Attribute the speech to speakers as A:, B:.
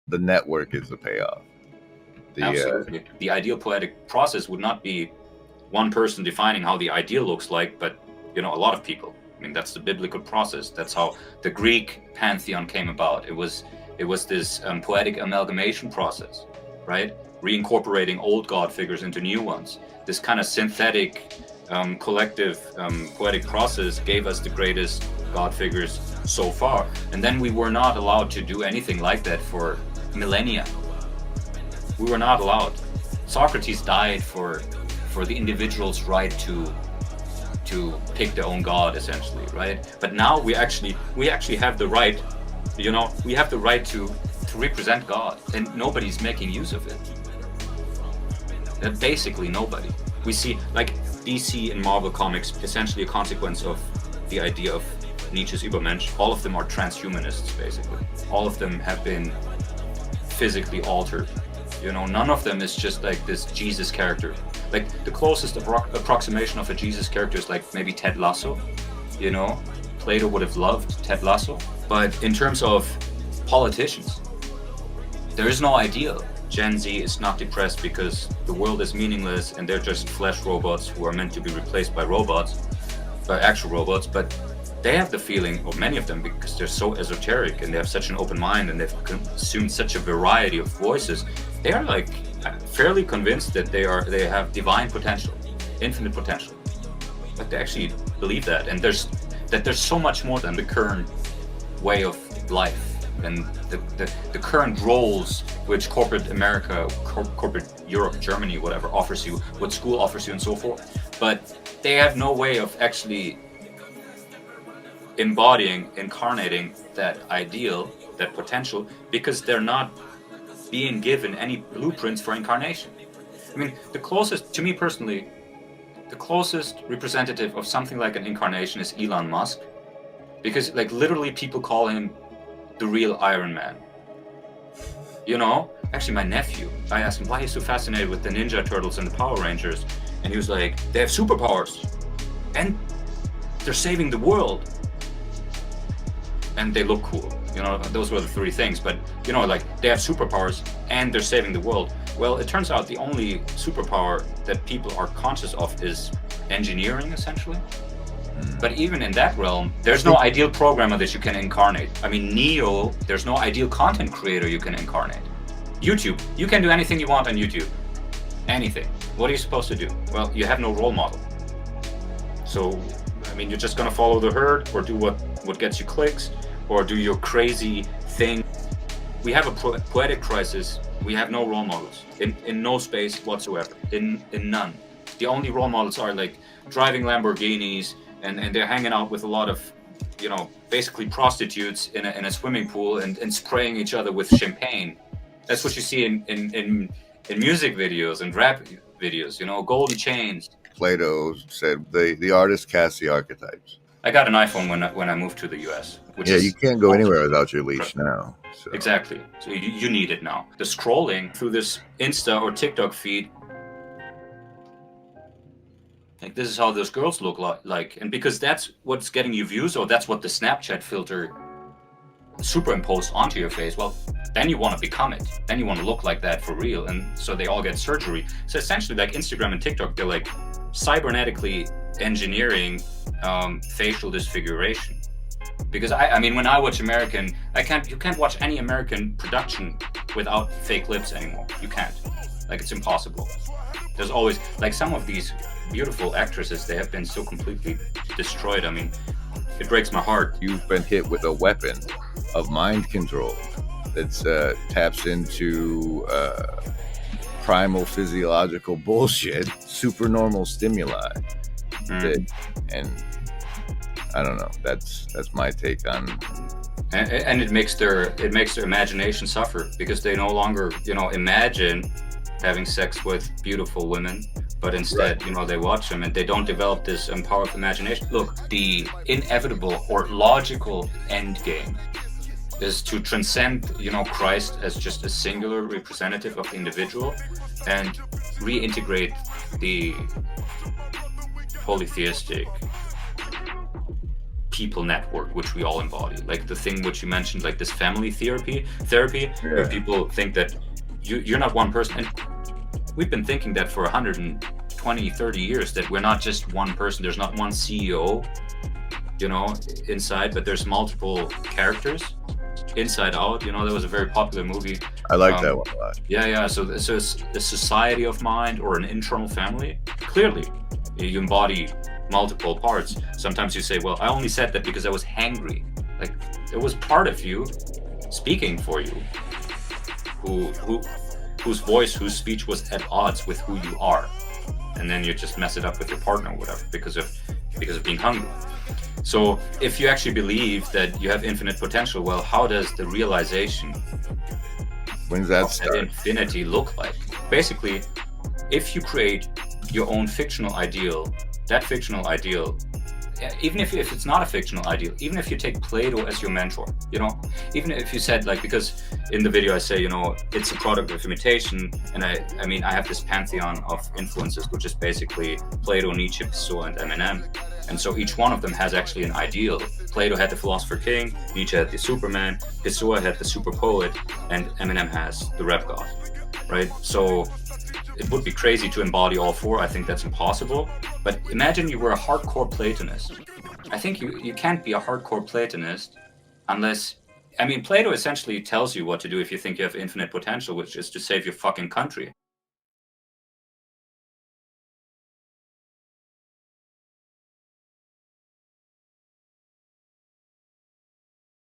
A: the network is the payoff.
B: Absolutely. The ideal poetic process would not be one person defining how the ideal looks like, but a lot of people. I mean, that's the biblical process. That's how the Greek pantheon came about. It was this poetic amalgamation process, right? Reincorporating old god figures into new ones. This kind of synthetic, collective poetic process gave us the greatest god figures so far. And then we were not allowed to do anything like that for millennia. We were not allowed. Socrates died for the individual's right to pick their own god, essentially, right? But now we actually have the right, we have the right to represent God, and nobody's making use of it. Basically nobody. We see, like, DC and Marvel comics, essentially a consequence of the idea of Nietzsche's Übermensch. All of them are transhumanists, basically. All of them have been physically altered. None of them is just like this Jesus character. Like, the closest approximation of a Jesus character is like maybe Ted Lasso. Plato would have loved Ted Lasso. But in terms of politicians, there is no ideal. Gen Z is not depressed because the world is meaningless and they're just flesh robots who are meant to be replaced by actual robots. But they have the feeling, or many of them, because they're so esoteric and they have such an open mind and they've consumed such a variety of voices, they are like fairly convinced that they have divine potential, infinite potential. Like, they actually believe that, and there's so much more than the current way of life and the current roles which corporate America, corporate Europe, Germany, whatever offers you, what school offers you, and so forth. But they have no way of actually incarnating that ideal, that potential, because they're not being given any blueprints for incarnation. I mean, to me personally, the closest representative of something like an incarnation is Elon Musk, because, like, literally people call him the real Iron Man. Actually, my nephew, I asked him why he's so fascinated with the Ninja Turtles and the Power Rangers, and he was like, they have superpowers and they're saving the world and they look cool. Those were the three things. But like, they have superpowers and they're saving the world. Well, it turns out the only superpower that people are conscious of is engineering, essentially. But even in that realm, there's no ideal programmer that you can incarnate. I mean, Neo, there's no ideal content creator you can incarnate. YouTube, you can do anything you want on YouTube. Anything. What are you supposed to do? Well, you have no role model. So, I mean, you're just gonna follow the herd, or do what gets you clicks, or do your crazy thing. We have a poetic crisis. We have no role models in no space whatsoever, in none. The only role models are like driving Lamborghinis, and they're hanging out with a lot of, basically prostitutes in a swimming pool and spraying each other with champagne. That's what you see in music videos and rap videos, golden chains.
A: Plato said the artist casts the archetypes.
B: I got an iPhone when I moved to the US.
A: You can't go anywhere without your leash now. So.
B: Exactly. So you need it now. The scrolling through this Insta or TikTok feed, like, this is how those girls look like. And because that's what's getting you views, or that's what the Snapchat filter superimposed onto your face, well, then you want to become it. Then you want to look like that for real. And so they all get surgery. So essentially, like Instagram and TikTok, they're like cybernetically engineering facial disfiguration. Because I mean, when I watch American, you can't watch any American production without fake lips anymore. You can't. Like, it's impossible. There's always, like, some of these beautiful actresses, they have been so completely destroyed. I mean, it breaks my heart.
A: You've been hit with a weapon of mind control that taps into primal physiological bullshit, supernormal stimuli. And I don't know. That's my take on.
B: And it makes their imagination suffer, because they no longer imagine having sex with beautiful women, but instead they watch them and they don't develop this power of imagination. Look, the inevitable or logical end game is to transcend Christ as just a singular representative of the individual and reintegrate the polytheistic people network which we all embody, like the thing which you mentioned, like this family therapy where people think that you're not one person, and we've been thinking that for 120, 30 years, that we're not just one person. There's not one CEO, you know, inside, but there's multiple characters. Inside Out, you know, that was a very popular movie.
A: I like that one a lot.
B: Yeah. So it's a society of mind or an internal family. Clearly, you embody multiple parts. Sometimes you say, well, I only said that because I was hangry. Like, there was part of you speaking for you whose voice, whose speech was at odds with who you are. And then you just mess it up with your partner or whatever because of being hungry. So if you actually believe that you have infinite potential, well, how does the realization
A: When's that
B: of
A: start?
B: that infinity look like? Basically, if you create your own fictional ideal, that fictional ideal, even if it's not a fictional ideal, even if you take Plato as your mentor, you know, even if you said, like, because in the video I say, you know, it's a product of imitation, and I mean, I have this pantheon of influences, which is basically Plato, Nietzsche, Pessoa, and Eminem. And so each one of them has actually an ideal. Plato had the philosopher king, Nietzsche had the Superman, Pessoa had the super poet, and Eminem has the rap god, right? So it would be crazy to embody all four. I think that's impossible. But imagine you were a hardcore Platonist. I think you can't be a hardcore Platonist unless, I mean, Plato essentially tells you what to do if you think you have infinite potential, which is to save your fucking country.